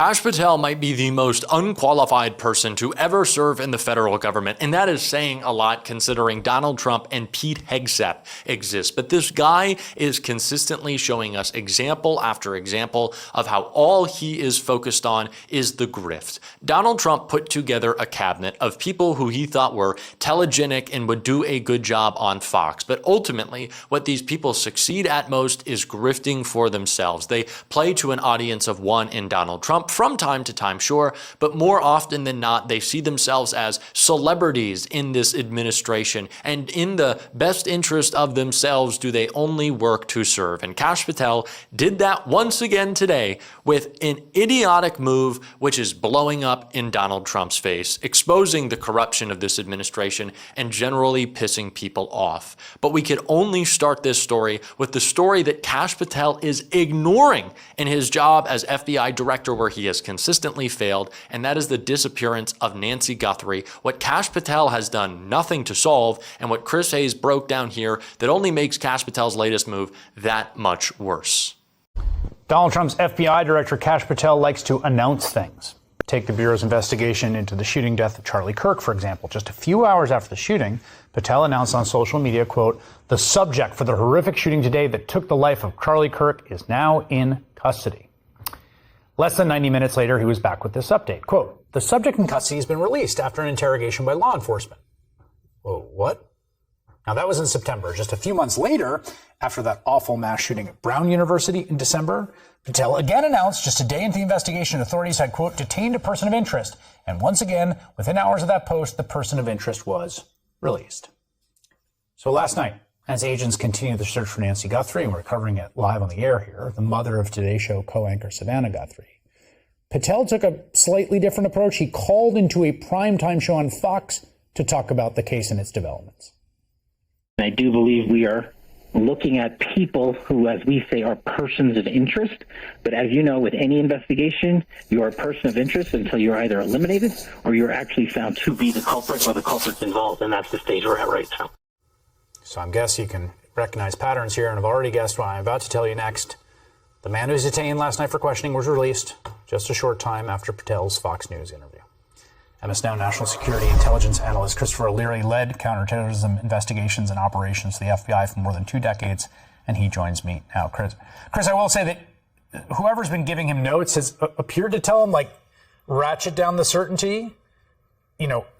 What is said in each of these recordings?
Kash Patel might be the most unqualified person to ever serve in the federal government, and that is saying a lot considering Donald Trump and Pete Hegseth exist. But this guy is consistently showing us example after example of how all he is focused on is the grift. Donald Trump put together a cabinet of people who he thought were telegenic and would do a good job on Fox. But ultimately, what these people succeed at most is grifting for themselves. They play to an audience of one in Donald Trump from time to time, sure, but more often than not, they see themselves as celebrities in this administration, and in the best interest of themselves do they only work to serve. And Kash Patel did that once again today with an idiotic move which is blowing up in Donald Trump's face, exposing the corruption of this administration and generally pissing people off. But we could only start this story with the story that Kash Patel is ignoring in his job as FBI director, where he has consistently failed, and that is the disappearance of Nancy Guthrie, what Kash Patel has done nothing to solve, and what Chris Hayes broke down here that only makes Kash Patel's latest move that much worse. Donald Trump's FBI director, Kash Patel, likes to announce things. Take the Bureau's investigation into the shooting death of Charlie Kirk, for example. Just a few hours after the shooting, Patel announced on social media, quote, "The subject for the horrific shooting today that took the life of Charlie Kirk is now in custody." Less than 90 minutes later, he was back with this update. Quote, "The subject in custody has been released after an interrogation by law enforcement." Whoa, what? Now, that was in September. Just a few months later, after that awful mass shooting at Brown University in December, Patel again announced just a day into the investigation, authorities had, quote, "detained a person of interest." And once again, within hours of that post, the person of interest was released. So last night, as agents continue the search for Nancy Guthrie, and we're covering it live on the air here, the mother of Today Show co-anchor Savannah Guthrie, Patel took a slightly different approach. He called into a primetime show on Fox to talk about the case and its developments. I do believe we are looking at people who, as we say, are persons of interest. But as you know, with any investigation, you are a person of interest until you're either eliminated or you're actually found to be the culprit or the culprits involved. And that's the stage we're at right now. So I guess you can recognize patterns here, and I've already guessed what I'm about to tell you next. The man who was detained last night for questioning was released just a short time after Patel's Fox News interview. MS Now National Security Intelligence Analyst Christopher O'Leary led counterterrorism investigations and operations for the FBI for more than 2 decades, and he joins me now. Chris, I will say that whoever's been giving him notes has appeared to tell him, like, ratchet down the certainty,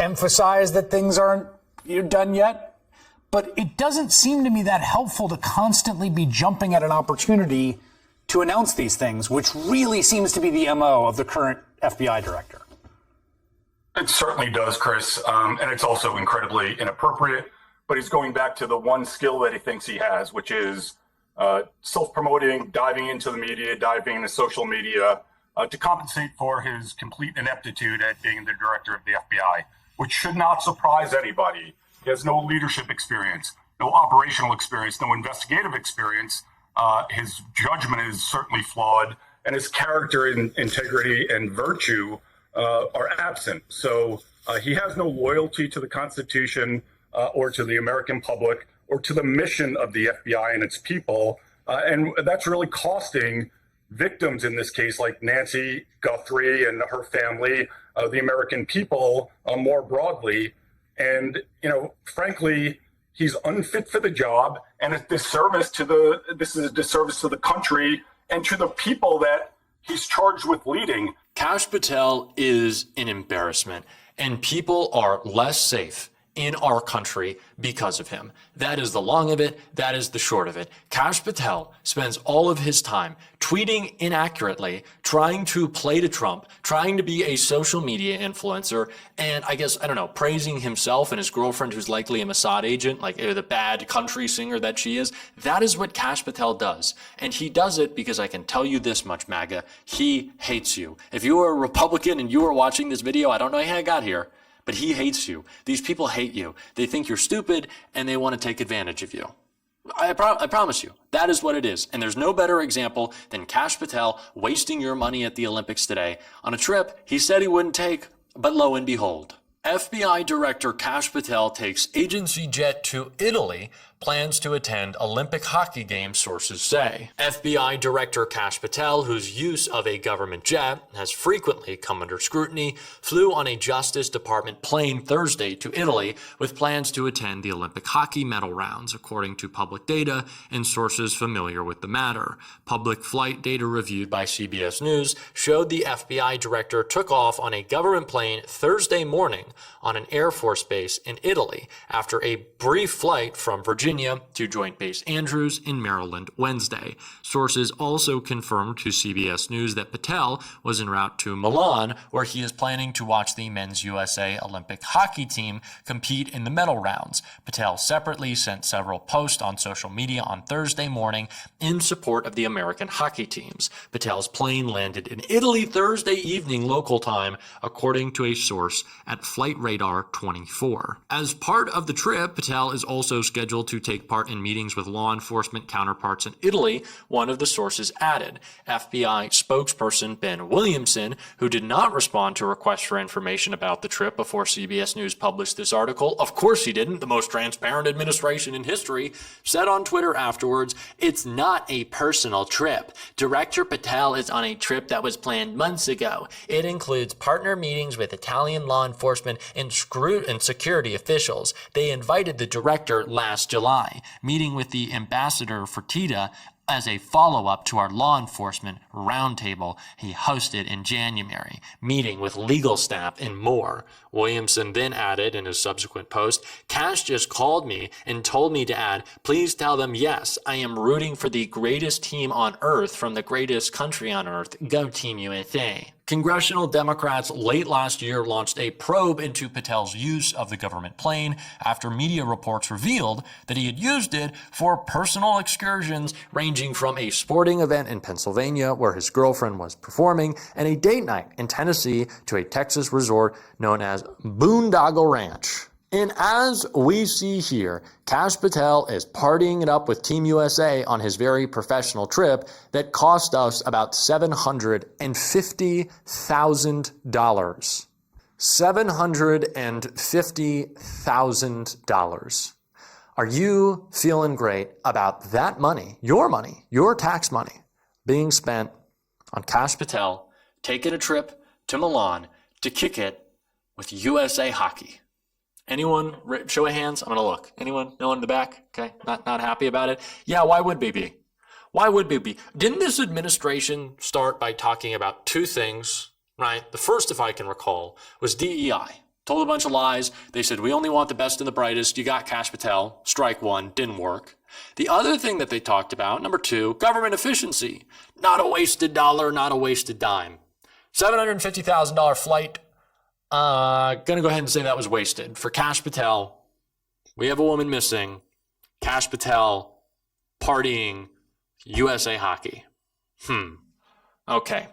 emphasize that things aren't done yet. But it doesn't seem to me that helpful to constantly be jumping at an opportunity to announce these things, which really seems to be the MO of the current FBI director. It certainly does, Chris, and it's also incredibly inappropriate. But he's going back to the one skill that he thinks he has, which is self-promoting, diving into the media, diving into social media to compensate for his complete ineptitude at being the director of the FBI, which should not surprise anybody. He has no leadership experience, no operational experience, no investigative experience. His judgment is certainly flawed, and his character, integrity, and virtue are absent. So he has no loyalty to the Constitution or to the American public or to the mission of the FBI and its people. And that's really costing victims in this case, like Nancy Guthrie and her family, the American people more broadly. And, frankly, he's unfit for the job, and this is a disservice to the country and to the people that he's charged with leading. Kash Patel is an embarrassment, and people are less safe in our country because of him. That is the long of it. That is the short of it. Kash Patel spends all of his time tweeting inaccurately, trying to play to Trump, trying to be a social media influencer, and praising himself and his girlfriend, who's likely a Mossad agent, like the bad country singer that she is. That is what Kash Patel does. And he does it because I can tell you this much, MAGA, he hates you. If you are a Republican and you are watching this video, I don't know how I got here, but he hates you. These people hate you. They think you're stupid, and they want to take advantage of you. I promise you, that is what it is. And there's no better example than Kash Patel wasting your money at the Olympics today on a trip he said he wouldn't take, but lo and behold. FBI Director Kash Patel takes agency jet to Italy, plans to attend Olympic hockey games, sources say. FBI Director Kash Patel, whose use of a government jet has frequently come under scrutiny, flew on a Justice Department plane Thursday to Italy with plans to attend the Olympic hockey medal rounds, according to public data and sources familiar with the matter. Public flight data reviewed by CBS News showed the FBI director took off on a government plane Thursday morning on an Air Force base in Italy after a brief flight from Virginia to Joint Base Andrews in Maryland Wednesday. Sources also confirmed to CBS News that Patel was en route to Milan, where he is planning to watch the men's USA Olympic hockey team compete in the medal rounds. Patel separately sent several posts on social media on Thursday morning in support of the American hockey teams. Patel's plane landed in Italy Thursday evening local time, according to a source at Flight Radar 24. As part of the trip, Patel is also scheduled to take part in meetings with law enforcement counterparts in Italy, one of the sources added. FBI spokesperson Ben Williamson, who did not respond to requests for information about the trip before CBS News published this article, of course he didn't, the most transparent administration in history, said on Twitter afterwards, "It's not a personal trip. Director Patel is on a trip that was planned months ago. It includes partner meetings with Italian law enforcement and security officials. They invited the director last July, meeting with the ambassador Fertitta as a follow-up to our law enforcement roundtable he hosted in January, meeting with legal staff and more." Williamson then added in his subsequent post, "Kash just called me and told me to add, please tell them yes, I am rooting for the greatest team on earth from the greatest country on earth. Go Team USA." Congressional Democrats late last year launched a probe into Patel's use of the government plane after media reports revealed that he had used it for personal excursions ranging from a sporting event in Pennsylvania where his girlfriend was performing and a date night in Tennessee to a Texas resort known as Boondoggle Ranch. And as we see here, Kash Patel is partying it up with Team USA on his very professional trip that cost us about $750,000. $750,000. Are you feeling great about that money, your tax money, being spent on Kash Patel taking a trip to Milan to kick it with USA Hockey? Anyone? Show of hands. I'm going to look. Anyone? No one in the back? Okay. Not happy about it? Yeah, why would we be? Why would we be? Didn't this administration start by talking about two things, right? The first, if I can recall, was DEI. Told a bunch of lies. They said, we only want the best and the brightest. You got Kash Patel. Strike one. Didn't work. The other thing that they talked about, number two, government efficiency. Not a wasted dollar, not a wasted dime. $750,000 flight. Gonna go ahead and say that was wasted. For Kash Patel, we have a woman missing. Kash Patel partying USA Hockey. Okay.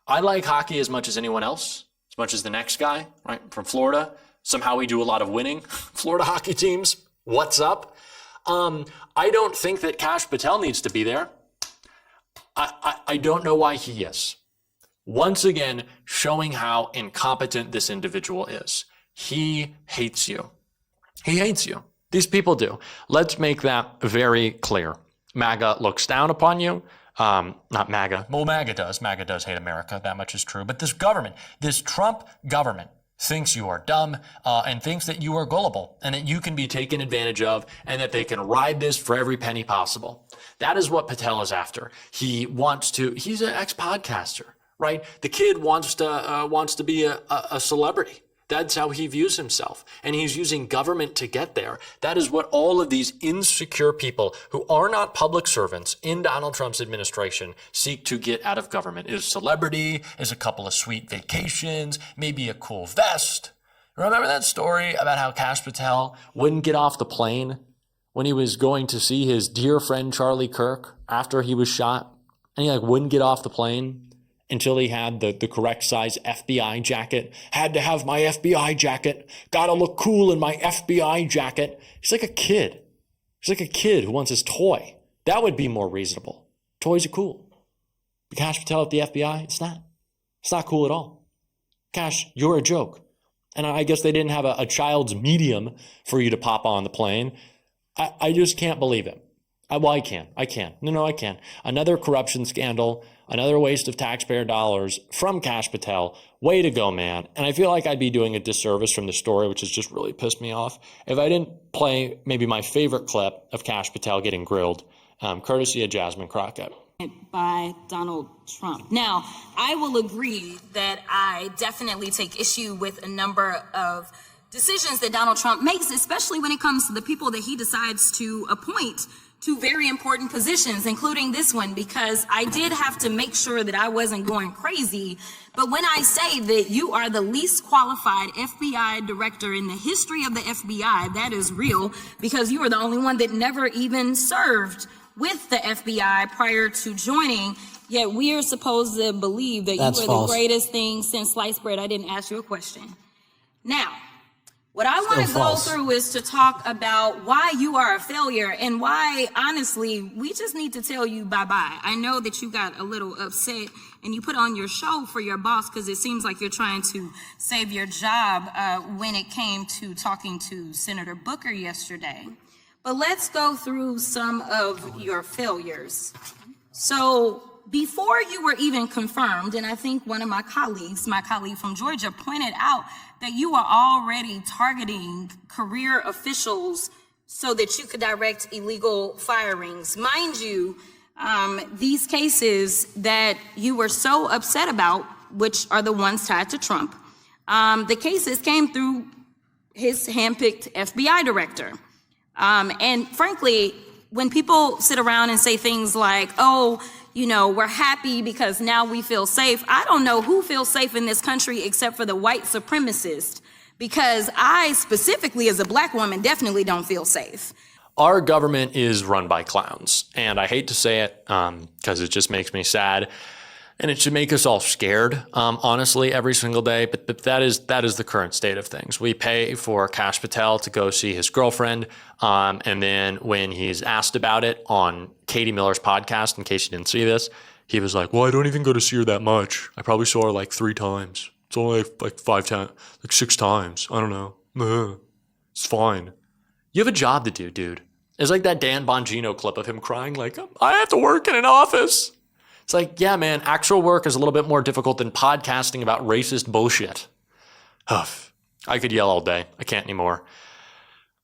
I like hockey as much as anyone else, as much as the next guy, right, from Florida. Somehow we do a lot of winning. Florida hockey teams, what's up? I don't think that Kash Patel needs to be there. I don't know why he is. Once again, showing how incompetent this individual is. He hates you. He hates you. These people do. Let's make that very clear. MAGA looks down upon you. Not MAGA. Well, MAGA does. MAGA does hate America. That much is true. But this government, this Trump government, thinks you are dumb and thinks that you are gullible and that you can be taken advantage of and that they can ride this for every penny possible. That is what Patel is after. He's an ex-podcaster. Right? The kid wants to be a celebrity. That's how he views himself. And he's using government to get there. That is what all of these insecure people who are not public servants in Donald Trump's administration seek to get out of government. Is celebrity, is a couple of sweet vacations, maybe a cool vest. Remember that story about how Kash Patel wouldn't get off the plane when he was going to see his dear friend Charlie Kirk after he was shot? And he wouldn't get off the plane until he had the correct size FBI jacket. Had to have my FBI jacket. Gotta look cool in my FBI jacket. He's like a kid. He's like a kid who wants his toy. That would be more reasonable. Toys are cool. But Kash Patel at the FBI, it's not. It's not cool at all. Kash, you're a joke. And I guess they didn't have a child's medium for you to pop on the plane. I just can't believe it. Well, I can. No, I can. Another corruption scandal, another waste of taxpayer dollars from Kash Patel. Way to go, man. And I feel like I'd be doing a disservice from the story, which has just really pissed me off, if I didn't play maybe my favorite clip of Kash Patel getting grilled, courtesy of Jasmine Crockett. By Donald Trump. Now, I will agree that I definitely take issue with a number of decisions that Donald Trump makes, especially when it comes to the people that he decides to appoint to very important positions, including this one, because I did have to make sure that I wasn't going crazy. But when I say that you are the least qualified FBI director in the history of the FBI, that is real, because you are the only one that never even served with the FBI prior to joining, yet we are supposed to believe that That's you are false. the greatest thing since sliced bread. I didn't ask you a question. Now, what I want to go false. through is to talk about why you are a failure and why, honestly, we just need to tell you bye-bye. I know that you got a little upset and you put on your show for your boss because it seems like you're trying to save your job when it came to talking to Senator Booker yesterday. But let's go through some of your failures. So before you were even confirmed, and I think one of my colleague from Georgia, pointed out that you are already targeting career officials so that you could direct illegal firings. Mind you, these cases that you were so upset about, which are the ones tied to Trump, the cases came through his handpicked FBI director. And frankly, when people sit around and say things like, oh, you know, we're happy because now we feel safe. I don't know who feels safe in this country except for the white supremacists, because I specifically as a black woman definitely don't feel safe. Our government is run by clowns, and I hate to say it because it just makes me sad. And it should make us all scared, honestly, every single day. But that is the current state of things. We pay for Kash Patel to go see his girlfriend. And then when he's asked about it on Katie Miller's podcast, in case you didn't see this, he was like, well, I don't even go to see her that much. I probably saw her like 3 times. It's only like 5 times, like 6 times. I don't know. It's fine. You have a job to do, dude. It's like that Dan Bongino clip of him crying like, I have to work in an office. It's like, yeah, man, actual work is a little bit more difficult than podcasting about racist bullshit. Huff. I could yell all day. I can't anymore.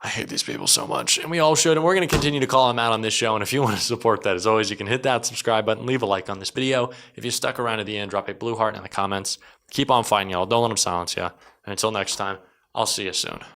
I hate these people so much, and we all should, and we're going to continue to call them out on this show, and if you want to support that, as always, you can hit that subscribe button, leave a like on this video. If you stuck around to the end, drop a blue heart in the comments. Keep on fighting, y'all. Don't let them silence you. And until next time, I'll see you soon.